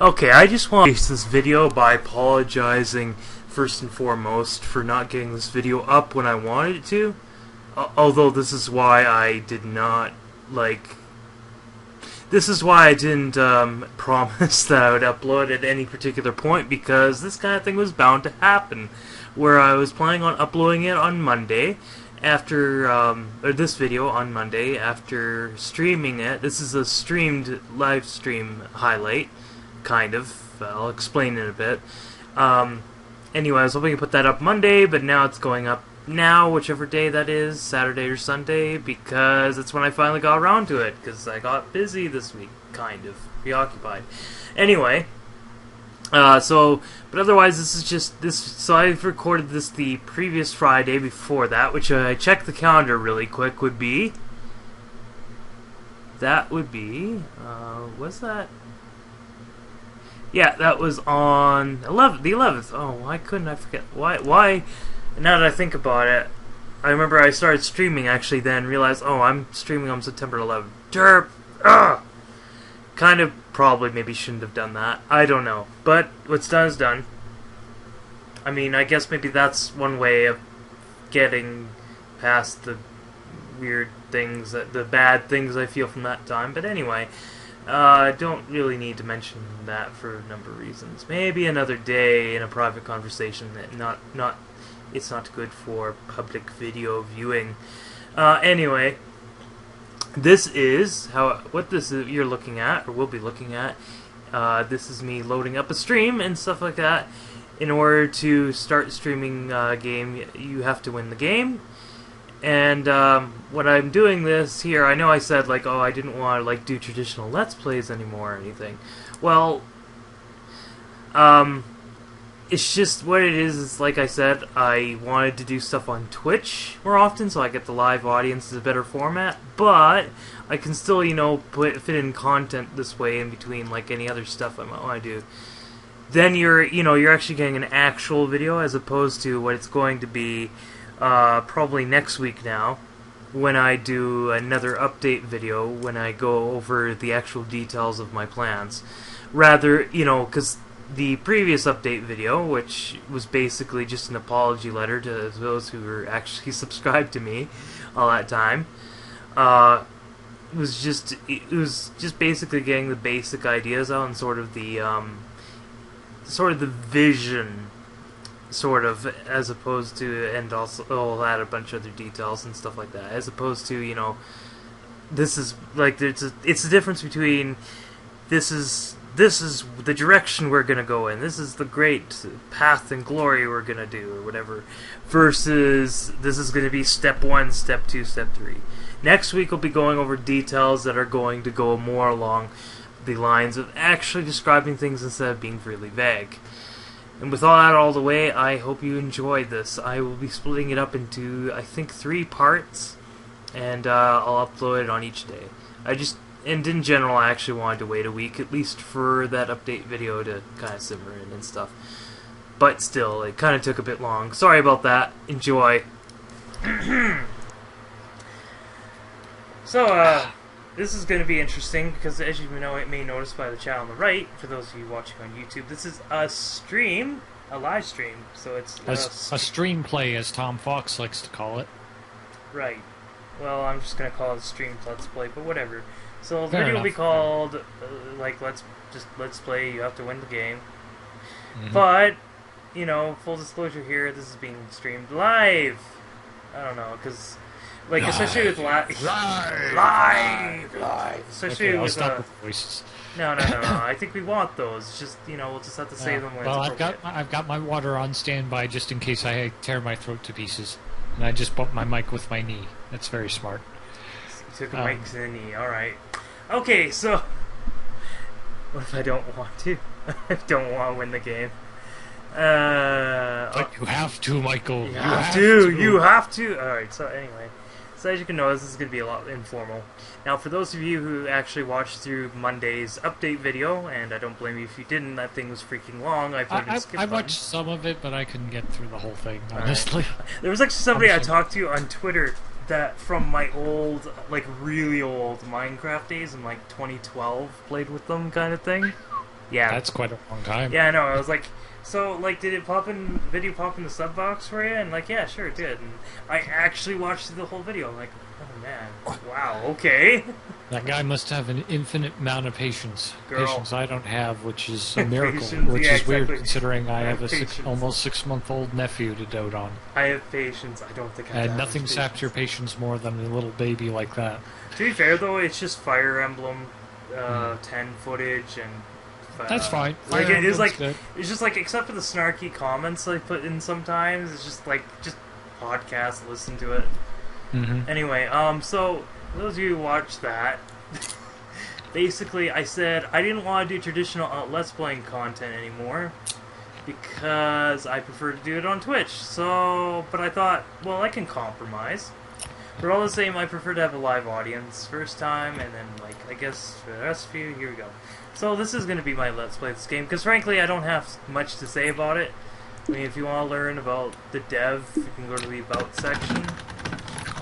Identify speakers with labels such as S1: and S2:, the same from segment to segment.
S1: Okay, I just want to finish this video by apologizing first and foremost for not getting this video up when I wanted it to. Although this is why I did not, this is why I didn't promise that I would upload at any particular point, because this kind of thing was bound to happen. Where I was planning on uploading it on Monday, after, or this video on Monday, after streaming it. This is a streamed live stream highlight, kind of. I'll explain in a bit. Anyway, I was hoping to put that up Monday, but now it's going up now, whichever day that is, Saturday or Sunday, because it's when I finally got around to it, because I got busy this week, kind of, preoccupied. Anyway, but otherwise, this is just, so I've recorded this the previous Friday before that, which I checked the calendar really quick, was that? Yeah, that was on the 11th. Oh, why couldn't I forget? Why? Now that I think about it, I remember I started streaming actually then, realized, oh, I'm streaming on September 11th. Derp! Ugh! Kind of, probably, maybe shouldn't have done that. I don't know. But, what's done is done. I mean, I guess maybe that's one way of getting past the weird things, the bad things I feel from that time. But anyway, I don't really need to mention that for a number of reasons. Maybe another day in a private conversation that it's not good for public video viewing. Anyway, this is what you're looking at, or will be looking at. This is me loading up a stream and stuff like that. In order to start streaming a game, you have to win the game. And when I'm doing this here, I know I said oh, I didn't want to do traditional Let's Plays anymore or anything. Well, it's just what it is. Like I said, I wanted to do stuff on Twitch more often, so I get the live audience as a better format. But I can still, fit in content this way in between, any other stuff I might want to do. Then you're actually getting an actual video as opposed to what it's going to be probably next week now, when I do another update video when I go over the actual details of my plans. Rather, because the previous update video, which was basically just an apology letter to those who were actually subscribed to me all that time, it was just basically getting the basic ideas out and sort of the vision, as opposed to, and also I'll add a bunch of other details and stuff like that, as opposed to, this is it's the difference between this is the direction we're gonna go in, this is the great path and glory we're gonna do, or whatever, versus this is gonna be step 1, step 2, step 3. Next week we'll be going over details that are going to go more along the lines of actually describing things instead of being really vague. And with all that out of the way, I hope you enjoyed this. I will be splitting it up into, I think, 3 parts, and I'll upload it on each day. And in general, I actually wanted to wait a week, at least for that update video to kind of simmer in and stuff. But still, it kind of took a bit long. Sorry about that. Enjoy. So, this is going to be interesting, because as you may notice by the channel on the right, for those of you watching on YouTube, this is a stream, a live stream, so it's
S2: a stream play, as Tom Fox likes to call it.
S1: Right. Well, I'm just going to call it stream Let's Play, but whatever. So the video will be called, Let's Play, you have to win the game. Mm-hmm. But, full disclosure here, this is being streamed live. I don't know, because... especially with live. Especially with
S2: voices.
S1: No. I think we want those. It's just we'll just have to save them when it's appropriate.
S2: I've got my water on standby just in case I tear my throat to pieces, and I just bumped my mic with my knee. That's very smart.
S1: You took a mic to the knee. All right. Okay, so what if I don't want to? I don't want to win the game.
S2: But you have to, Michael.
S1: You have to. All right. So anyway. So as you can notice, this is going to be a lot informal. Now, for those of you who actually watched through Monday's update video, and I don't blame you if you didn't, that thing was freaking long.
S2: I watched some of it, but I couldn't get through the whole thing, honestly.
S1: Right. There was actually somebody I talked to on Twitter that from my old, really old Minecraft days in 2012, played with them kind of thing. Yeah.
S2: That's quite a long time.
S1: Yeah, I know. I was like, so, like, did it video pop in the sub box for you? And, like, yeah, sure it did. And I actually watched the whole video. I'm like, oh, man. Wow, okay.
S2: That guy must have an infinite amount of patience.
S1: Girl.
S2: Patience I don't have, which is a miracle.
S1: Patience,
S2: which
S1: yeah,
S2: is weird
S1: exactly.
S2: considering I have a
S1: Patience.
S2: almost 6-month-old nephew to dote on.
S1: I have patience. I don't think I have
S2: And
S1: that
S2: nothing
S1: much
S2: saps your
S1: patience.
S2: patience more than a little baby like that.
S1: To be fair, though, it's just Fire Emblem 10 footage and...
S2: That's fine.
S1: Like
S2: Fire
S1: it is
S2: Emblem's
S1: like
S2: good.
S1: it's just like except for the snarky comments I put in sometimes, it's just like just podcast. Listen to it.
S2: Mm-hmm.
S1: Anyway, so those of you who watched that, basically I said I didn't want to do traditional Let's Playing content anymore because I prefer to do it on Twitch. So, but I thought, well, I can compromise. But all the same, I prefer to have a live audience first time, and then, like, I guess for the rest of you, here we go. So this is going to be my Let's Play this game, because frankly, I don't have much to say about it. I mean, if you want to learn about the dev, you can go to the About section.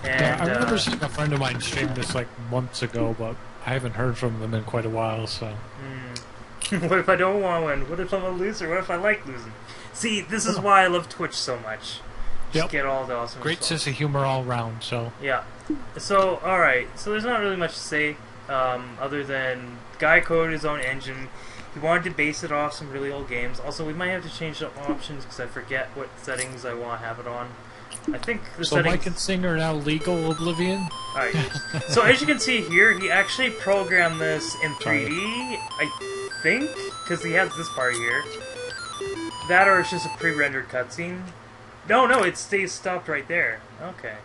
S1: And,
S2: Yeah, I remember seeing a friend of mine stream this like months ago, but I haven't heard from them in quite a while, so...
S1: What if I don't want to win? What if I'm a loser? What if I like losing? See, this is why I love Twitch so much. Just get all the awesome
S2: Great
S1: results.
S2: sense of humor all round, so...
S1: Yeah. So, alright. So there's not really much to say, other than Guy coded his own engine. He wanted to base it off some really old games. Also, we might have to change up options because I forget what settings I want to have it on. I think the
S2: So
S1: settings...
S2: Mike and Sing are now legal Oblivion?
S1: Alright. So as you can see here, he actually programmed this in 3D, I think, because he has this part here. That or it's just a pre-rendered cutscene. No, it stays stopped right there. Okay.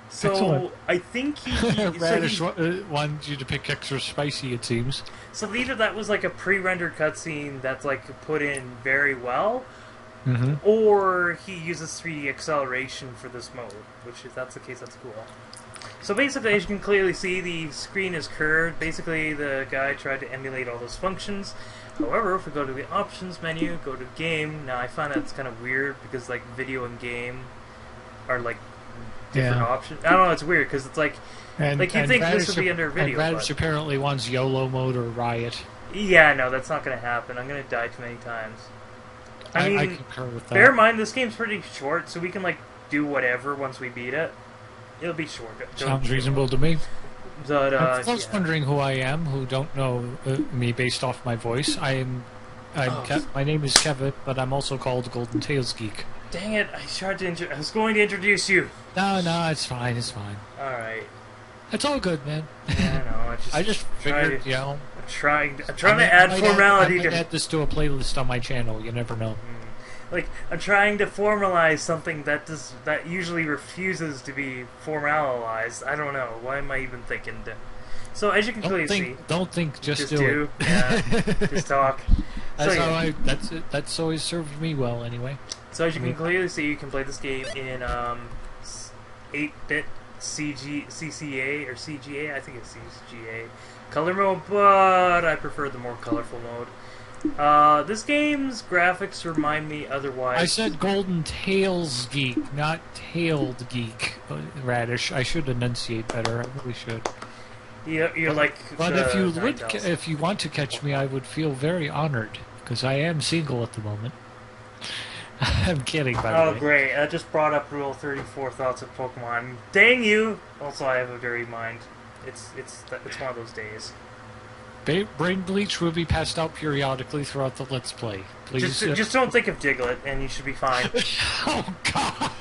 S1: So,
S2: Excellent.
S1: I think he...
S2: Radish wanted you to pick extra spicy, it seems.
S1: So either that was like a pre-rendered cutscene that's like put in very well,
S2: Mm-hmm.
S1: or he uses 3D acceleration for this mode, which if that's the case, that's cool. So basically, as you can clearly see, the screen is curved. Basically, the guy tried to emulate all those functions. However, if we go to the options menu, go to game, now I find that's kind of weird because like video and game are like different options. I don't know, it's weird because it's like you'd think this would be under video.
S2: And Radish apparently wants YOLO mode or Riot.
S1: Yeah, no, that's not going to happen. I'm going to die too many times. I mean,
S2: I concur with that.
S1: bear in mind, this game's pretty short, so we can like do whatever once we beat it. It'll be short.
S2: Sounds reasonable to me.
S1: But,
S2: For those wondering who I am, who don't know me based off my voice, my name is Kevin, but I'm also called Golden Tails Geek.
S1: Dang it! I was going to introduce you.
S2: No, it's fine. It's fine.
S1: All right.
S2: It's all good, man.
S1: Yeah, I know.
S2: I just figured, you know.
S1: I'm trying to add formality
S2: I might add this to a playlist on my channel. You never know.
S1: Like, I'm trying to formalize something that usually refuses to be formalized. I don't know. Why am I even thinking? So as you can clearly see,
S2: don't think, just do it.
S1: Yeah, just talk.
S2: That's always served me well, anyway.
S1: So as you can clearly see, you can play this game in 8-bit CCA or CGA. I think it's CGA color mode, but I prefer the more colorful mode. This game's graphics remind me otherwise.
S2: I said Golden Tails Geek, not Tailed Geek. Radish. I should enunciate better. I really should.
S1: Yeah, you're like.
S2: But if you want to catch me, I would feel very honored because I am single at the moment. I'm kidding, by the way.
S1: Oh, great! I just brought up Rule 34: Thoughts of Pokemon. Dang you! Also, I have a dirty mind. It's one of those days.
S2: Brain bleach will be passed out periodically throughout the Let's Play. Please.
S1: Just don't think of Diglett, and you should be fine.
S2: Oh God!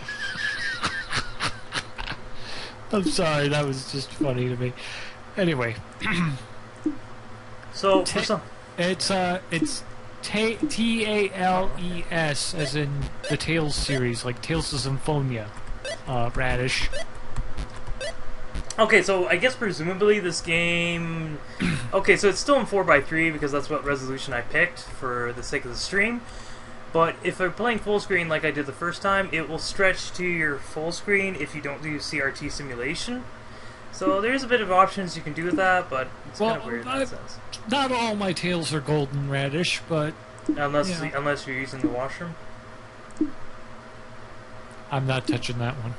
S2: I'm sorry, that was just funny to me. Anyway,
S1: so for some,
S2: it's Tales, as in the Tales series, like Tales of Symphonia. Radish.
S1: Okay, so I guess presumably this game... Okay, so it's still in 4x3 because that's what resolution I picked for the sake of the stream. But if I'm playing full screen like I did the first time, it will stretch to your full screen if you don't do CRT simulation. So there's a bit of options you can do with that, but it's kind of weird in that sense.
S2: Not all my tails are Golden Radish, but...
S1: Unless you're using the washroom.
S2: I'm not touching that one.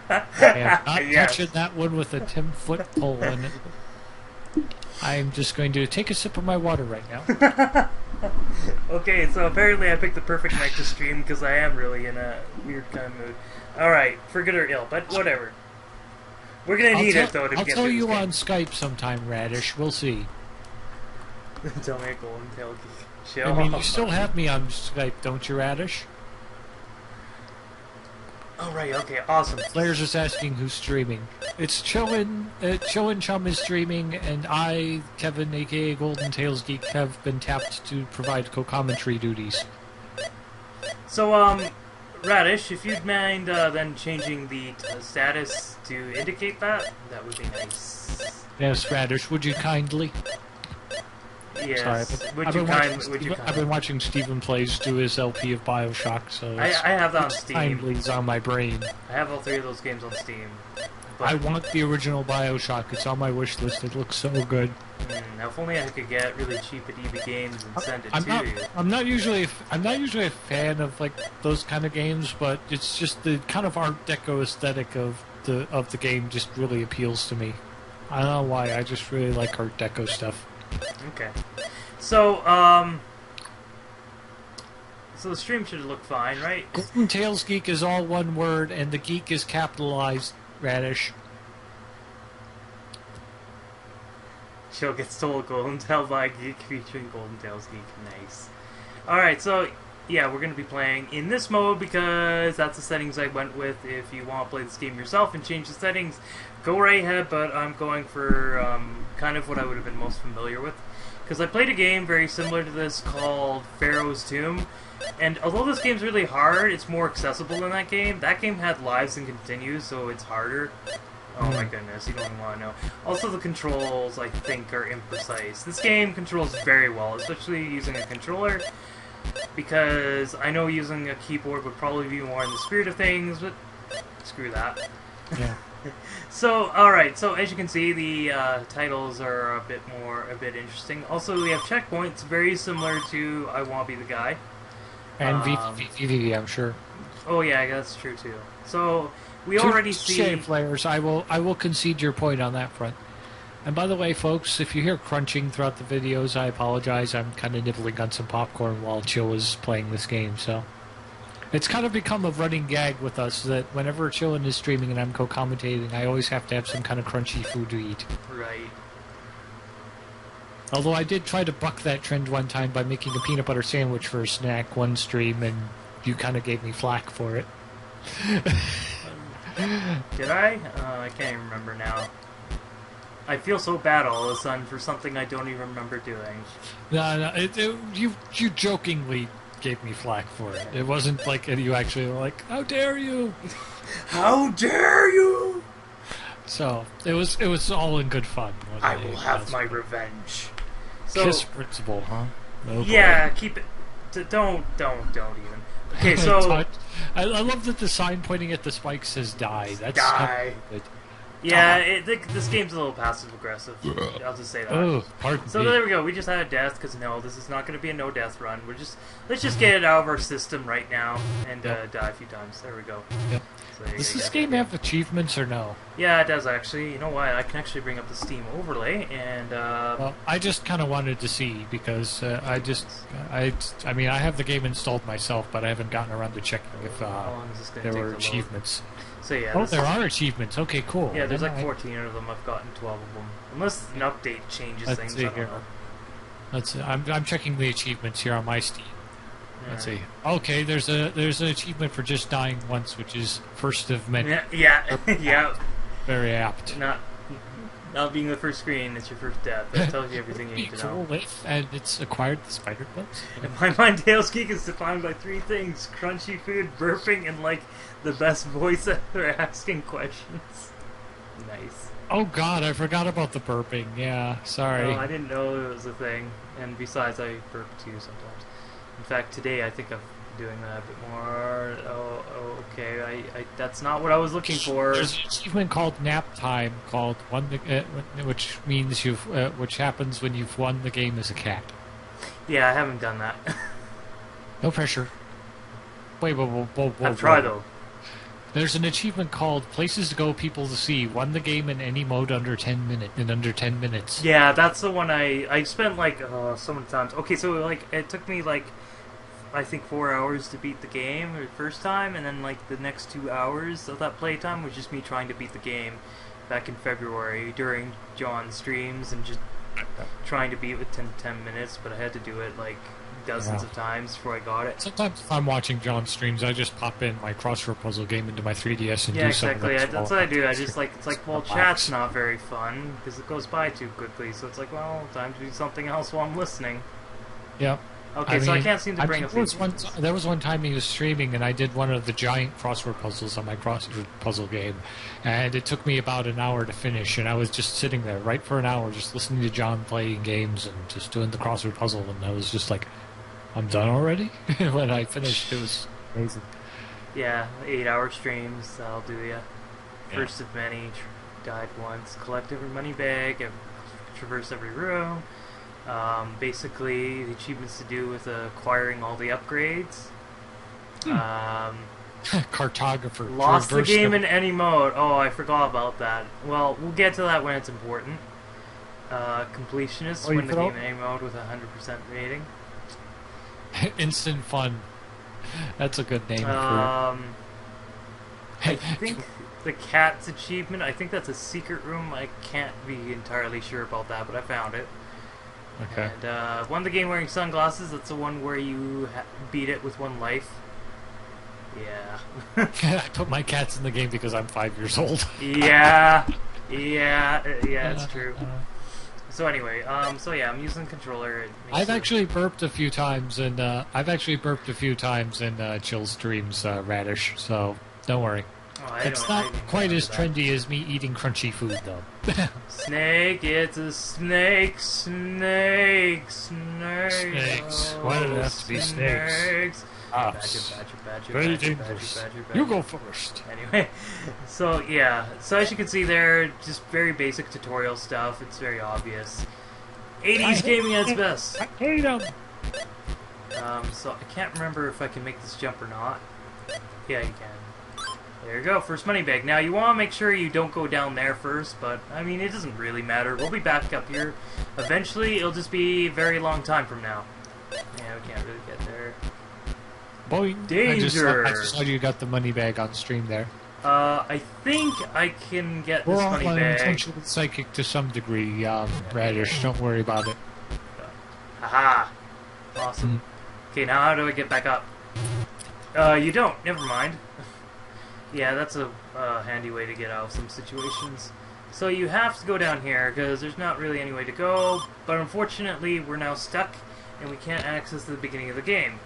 S2: I'm not touching that one with a 10-foot pole in it. I'm just going to take a sip of my water right now.
S1: Okay, so apparently I picked the perfect night to stream because I am really in a weird kind of mood. Alright, for good or ill, but whatever. We're gonna need it though to
S2: I'll
S1: get
S2: tell
S1: through
S2: you
S1: this
S2: on Skype sometime, Radish. We'll see.
S1: game. Tell me a golden tail geek. Chill.
S2: I mean, you still have me on Skype, don't you, Radish?
S1: Oh right, okay, awesome.
S2: Players just asking who's streaming. It's Chillin. Chillin Chum is streaming, and I, Kevin, aka Golden Tails Geek, have been tapped to provide co-commentary duties.
S1: So, Radish, if you'd mind then changing the status to indicate that, that would be nice.
S2: Yes, Radish, would you kindly?
S1: Yes.
S2: Sorry,
S1: Would you
S2: I've been watching Stephen Plays do his LP of Bioshock, so
S1: I have that on Steam.
S2: kindly's on my brain.
S1: I have all 3 of those games on Steam. But,
S2: I want the original Bioshock. It's on my wish list. It looks so good.
S1: Now, if only I could get really cheap at EB Games and send it to you.
S2: I'm not usually a fan of like those kind of games, but it's just the kind of Art Deco aesthetic of the game just really appeals to me. I don't know why. I just really like Art Deco stuff.
S1: Okay. So, so the stream should look fine, right?
S2: Golden Tails Geek is all one word, and the geek is capitalized, Radish.
S1: Show gets told Golden Tail by Geek featuring Golden Tails Geek. Nice. Alright, so, yeah, we're going to be playing in this mode because that's the settings I went with. If you want to play this game yourself and change the settings, go right ahead, but I'm going for kind of what I would have been most familiar with. Because I played a game very similar to this called Pharaoh's Tomb, and although this game's really hard, it's more accessible than that game. That game had lives and continues, so it's harder. Oh my goodness, you don't even want to know. Also, the controls, I think, are imprecise. This game controls very well, especially using a controller, because I know using a keyboard would probably be more in the spirit of things, but screw that.
S2: Yeah.
S1: So, alright, so as you can see, the titles are a bit interesting. Also, we have checkpoints, very similar to I Wanna Be the Guy.
S2: And VVV, I'm sure.
S1: Oh yeah, that's true too. So, we already see...
S2: players, I will concede your point on that front. And by the way, folks, if you hear crunching throughout the videos, I apologize. I'm kind of nibbling on some popcorn while Chill was playing this game, so... It's kind of become a running gag with us that whenever Chillin is streaming and I'm co-commentating, I always have to have some kind of crunchy food to eat.
S1: Right.
S2: Although I did try to buck that trend one time by making a peanut butter sandwich for a snack one stream, and you kind of gave me flack for it.
S1: Did I? I can't even remember now. I feel so bad all of a sudden for something I don't even remember doing.
S2: No, you jokingly gave me flack for it. It wasn't like you actually were like, "How dare you!"
S1: How dare you!
S2: So it was all in good fun.
S1: I will have my revenge. So,
S2: Kiss principle, huh? Oh,
S1: yeah, keep it. Don't even. Okay, so
S2: I love that the sign pointing at the spike says "die." That's
S1: die.
S2: Good.
S1: Yeah, this game's a little passive-aggressive. I'll just say that.
S2: Oh, pardon
S1: So
S2: me.
S1: there we go. We just had a death, because no, this is not going to be a no-death run. Let's just get it out of our system right now, and die a few times. There we go.
S2: Yep.
S1: So
S2: Does this game have achievements or no?
S1: Yeah, it does actually. You know what? I can actually bring up the Steam overlay, and
S2: Well, I just kind of wanted to see, because I mean, I have the game installed myself, but I haven't gotten around to checking if
S1: how long is this going to
S2: there
S1: take
S2: were
S1: to load?
S2: achievements.
S1: So yeah.
S2: Oh, there are achievements. Okay, cool.
S1: Yeah, there's
S2: Then
S1: like 14 of them. I've gotten 12 of them. Unless an update changes
S2: Let's
S1: things.
S2: see
S1: I don't
S2: here.
S1: know.
S2: Let's see. I'm checking the achievements here on my Steam. Let's
S1: Alright.
S2: see. Okay, there's an achievement for just dying once, which is first of many.
S1: Yeah, yeah.
S2: Very apt.
S1: Not being the first screen, it's your first death. That tells you everything you need to know.
S2: And it's acquired the spider webs.
S1: In my mind, Tails Geek is defined by 3 things: crunchy food, burping, and like the best voice ever asking questions. Nice.
S2: Oh god, I forgot about the burping. Yeah, sorry.
S1: No, I didn't know it was a thing. And besides, I burp too sometimes. In fact, today I think I'm doing that a bit more. Oh, okay. That's not what I was looking for.
S2: There's an achievement called Nap Time, called which means which happens when you've won the game as a cat.
S1: Yeah, I haven't done that.
S2: No pressure. Wait, whoa.
S1: I've tried though.
S2: There's an achievement called Places to Go, People to See. Won the game in any mode under 10 minutes.
S1: Yeah, that's the one I spent like so many times. Okay, so like it took me like I think 4 hours to beat the game the first time, and then like the next 2 hours of that playtime was just me trying to beat the game back in February during John's streams and just trying to beat it with 10 minutes. But I had to do it like dozens of times before I got it.
S2: Sometimes if I'm watching John's streams, I just pop in my crossword puzzle game into my 3DS and
S1: yeah,
S2: do
S1: exactly.
S2: something.
S1: That's what I do. I just like it's like, well, chat's not very fun because it goes by too quickly. So it's like, well, time to do something else while I'm listening.
S2: Yep.
S1: Okay, so I can't seem to bring up these.
S2: There was one time he was streaming, and I did one of the giant crossword puzzles on my crossword puzzle game, and it took me about an hour to finish, and I was just sitting there right for an hour just listening to John playing games and just doing the crossword puzzle, and I was just like, I'm done already? When I finished, it was amazing.
S1: Yeah, 8-hour streams, that'll do ya. First of many, died once, collect every money bag, traverse every room. Basically, the achievements to do with acquiring all the upgrades.
S2: Cartographer.
S1: Lost the game in any mode. Oh, I forgot about that. Well, we'll get to that when it's important. Completionists win the game in any mode with 100% rating.
S2: Instant fun. That's a good name for
S1: I think the cat's achievement, I think that's a secret room. I can't be entirely sure about that, but I found it.
S2: Okay.
S1: And won the game wearing sunglasses. That's the one where you beat it with 1 life. Yeah.
S2: I put my cats in the game because I'm 5 years old.
S1: Yeah, it's true. So anyway, so yeah, I'm using the controller.
S2: I've actually burped a few times in Chill Streams, Radish. So don't worry.
S1: Oh,
S2: it's not quite as trendy as me eating crunchy food, though.
S1: Snake, it's a snake, snakes.
S2: Why did it have to be snakes? Badger. You go first.
S1: Anyway, so yeah, so as you can see there, just very basic tutorial stuff. It's very obvious. 80s gaming at its best.
S2: I hate them.
S1: So I can't remember if I can make this jump or not. Yeah, you can. There you go, first money bag. Now you want to make sure you don't go down there first, but I mean it doesn't really matter. We'll be back up here. Eventually, it'll just be a very long time from now. Yeah, we can't really get there.
S2: Boy,
S1: danger!
S2: I just saw you got the money bag on stream there.
S1: I think I can get this money bag.
S2: Intentional psychic to some degree, Radish. Don't worry about it.
S1: Haha! Awesome. Okay, now how do I get back up? You don't. Never mind. Yeah, that's a handy way to get out of some situations. So you have to go down here, because there's not really any way to go, but unfortunately we're now stuck, and we can't access the beginning of the game.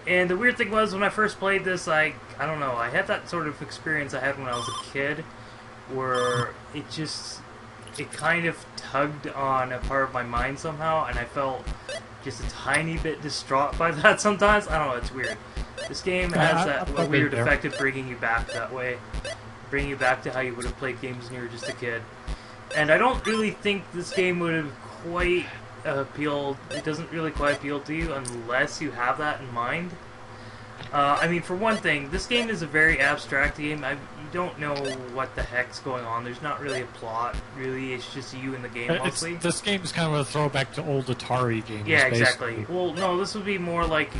S1: And the weird thing was, when I first played this, I don't know, I had that sort of experience I had when I was a kid, where it kind of tugged on a part of my mind somehow, and I felt just a tiny bit distraught by that sometimes. I don't know, it's weird. This game has that weird effect of bringing you back that way. Bringing you back to how you would have played games when you were just a kid. And I don't really think this game would have quite appealed. It doesn't really quite appeal to you unless you have that in mind. I mean, for one thing, this game is a very abstract game. You don't know what the heck's going on. There's not really a plot, really. It's just you in the game, mostly.
S2: This game is kind of a throwback to old Atari games.
S1: Yeah, exactly. Basically. Well, no, this would be more like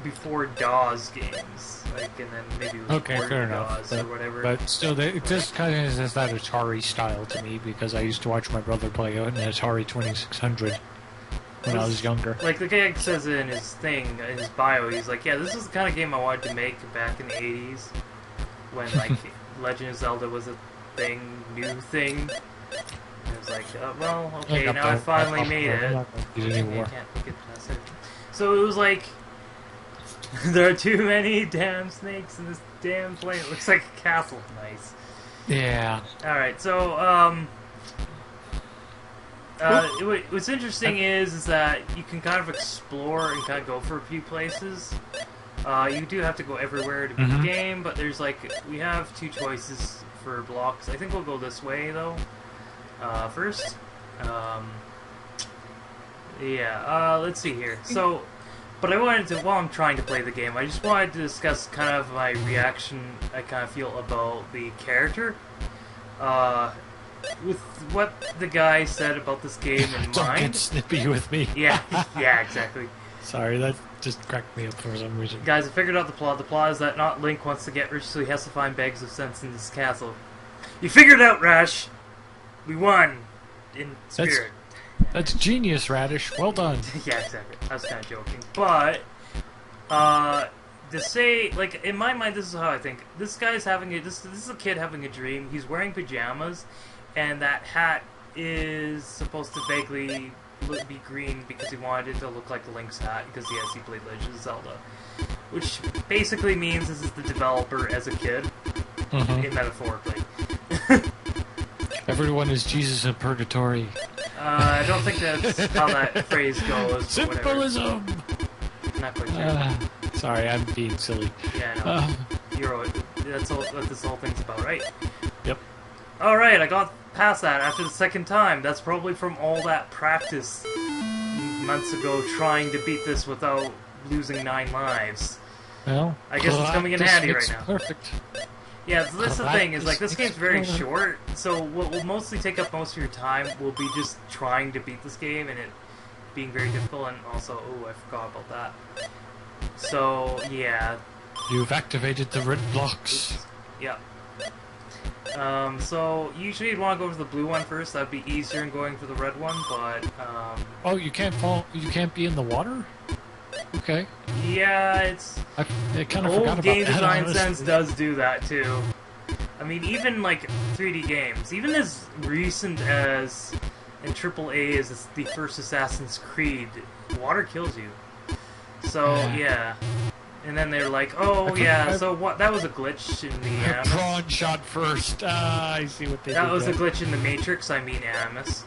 S1: before DAWs games, like, and then maybe it was
S2: fair enough,
S1: or whatever.
S2: But still, it just kind of has that Atari style to me, because I used to watch my brother play an Atari 2600 when I was younger.
S1: Like the guy says in his thing, in his bio, he's like, yeah, this is the kind of game I wanted to make back in the 80s, when like Legend of Zelda was a new thing. And it was like, well, okay, now I finally made it. Can't get past it. So it was like, there are too many damn snakes in this damn plane. It looks like a castle. Nice.
S2: Yeah.
S1: Alright, so, what's interesting is that you can kind of explore and kind of go for a few places. You do have to go everywhere to beat the game, but there's we have 2 choices for blocks. I think we'll go this way, though, first. Let's see here. So, But I wanted to, while I'm trying to play the game, I just wanted to discuss kind of my reaction I kind of feel about the character. With what the guy said about this game in
S2: Don't
S1: mind.
S2: get snippy with me.
S1: Yeah, yeah, exactly.
S2: Sorry, that just cracked me up for some reason.
S1: Guys, I figured out the plot. The plot is that not Link wants to get rich, so he has to find bags of sense in this castle. You figured it out, Rash! We won! In spirit.
S2: That's genius, Radish. Well done.
S1: Yeah, exactly. I was kind of joking. But, to say, like, in my mind, this is how I think. This guy's having a, this is a kid having a dream. He's wearing pajamas, and that hat is supposed to vaguely be green because he wanted it to look like Link's hat because he played Legend of Zelda. Which basically means this is the developer as a kid, metaphorically.
S2: Everyone is Jesus in purgatory.
S1: I don't think that's how that phrase goes.
S2: Symbolism!
S1: Not quite sure.
S2: Sorry, I'm being silly.
S1: Yeah, I know. That's all, what this whole thing's about, right?
S2: Yep.
S1: Alright, I got past that after the second time. That's probably from all that practice months ago trying to beat this without losing 9 lives.
S2: Well,
S1: I guess it's coming in handy right now.
S2: Perfect.
S1: Yeah, so that's the thing, is like this game's very short, so what will mostly take up most of your time will be just trying to beat this game and it being very difficult, and also, oh, I forgot about that. So, yeah.
S2: You've activated the red blocks.
S1: Oops. Yeah. So usually you'd want to go for the blue one first, that'd be easier than going for the red one, but,
S2: Oh, you can't fall, you can't be in the water? Okay.
S1: Yeah, it's...
S2: I kind of forgot about that.
S1: Old Game Design Sense does do that, too. I mean, even, like, 3D games, even as recent as in AAA as the first Assassin's Creed, water kills you. So, yeah. And then they're like, oh, yeah, so what? That was a glitch in the Animus.
S2: Prawn shot first. I see what they did.
S1: That was a glitch in the Matrix, I mean Animus.